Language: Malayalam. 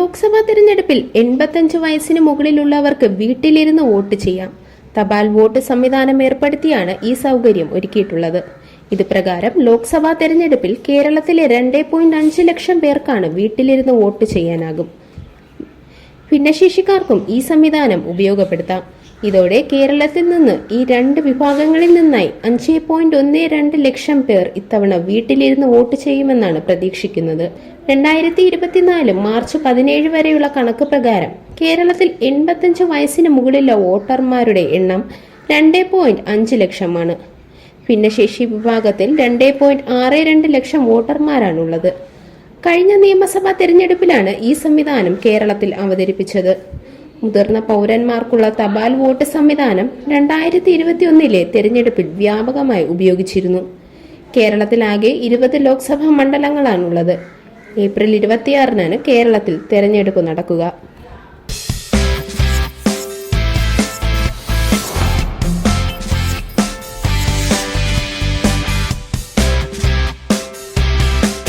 ലോക്സഭാ തെരഞ്ഞെടുപ്പിൽ 85 വയസ്സിന് മുകളിലുള്ളവർക്ക് വീട്ടിലിരുന്ന് വോട്ട് ചെയ്യാം. തപാൽ വോട്ട് സംവിധാനം ഏർപ്പെടുത്തിയാണ് ഈ സൗകര്യം ഒരുക്കിയിട്ടുള്ളത്. ഇത് പ്രകാരം ലോക്സഭാ തെരഞ്ഞെടുപ്പിൽ കേരളത്തിലെ 2.5 ലക്ഷം പേർക്കാണ് വീട്ടിലിരുന്ന് വോട്ട് ചെയ്യാനാകും. ഭിന്നശേഷിക്കാർക്കും ഈ സംവിധാനം ഉപയോഗപ്പെടുത്താം. ഇതോടെ കേരളത്തിൽ നിന്ന് ഈ രണ്ട് വിഭാഗങ്ങളിൽ നിന്നായി 5.12 ലക്ഷം പേർ ഇത്തവണ വീട്ടിലിരുന്ന് വോട്ട് ചെയ്യുമെന്നാണ് പ്രതീക്ഷിക്കുന്നത്. 2024 മാർച്ച് 17 വരെയുള്ള കണക്ക് പ്രകാരം കേരളത്തിൽ 85 വയസ്സിന് മുകളിലുള്ള വോട്ടർമാരുടെ എണ്ണം 2.5 ലക്ഷമാണ്. ഭിന്നശേഷി വിഭാഗത്തിൽ 2.62 ലക്ഷം വോട്ടർമാരാണുള്ളത്. കഴിഞ്ഞ നിയമസഭാ തെരഞ്ഞെടുപ്പിലാണ് ഈ സംവിധാനം കേരളത്തിൽ അവതരിപ്പിച്ചത്. മുതിർന്ന പൗരന്മാർക്കുള്ള തപാൽ വോട്ട് സംവിധാനം 2021 തെരഞ്ഞെടുപ്പിൽ വ്യാപകമായി ഉപയോഗിച്ചിരുന്നു. കേരളത്തിലാകെ 20 ലോക്സഭാ മണ്ഡലങ്ങളാണുള്ളത്. ഏപ്രിൽ 26 കേരളത്തിൽ തെരഞ്ഞെടുപ്പ് നടക്കുക.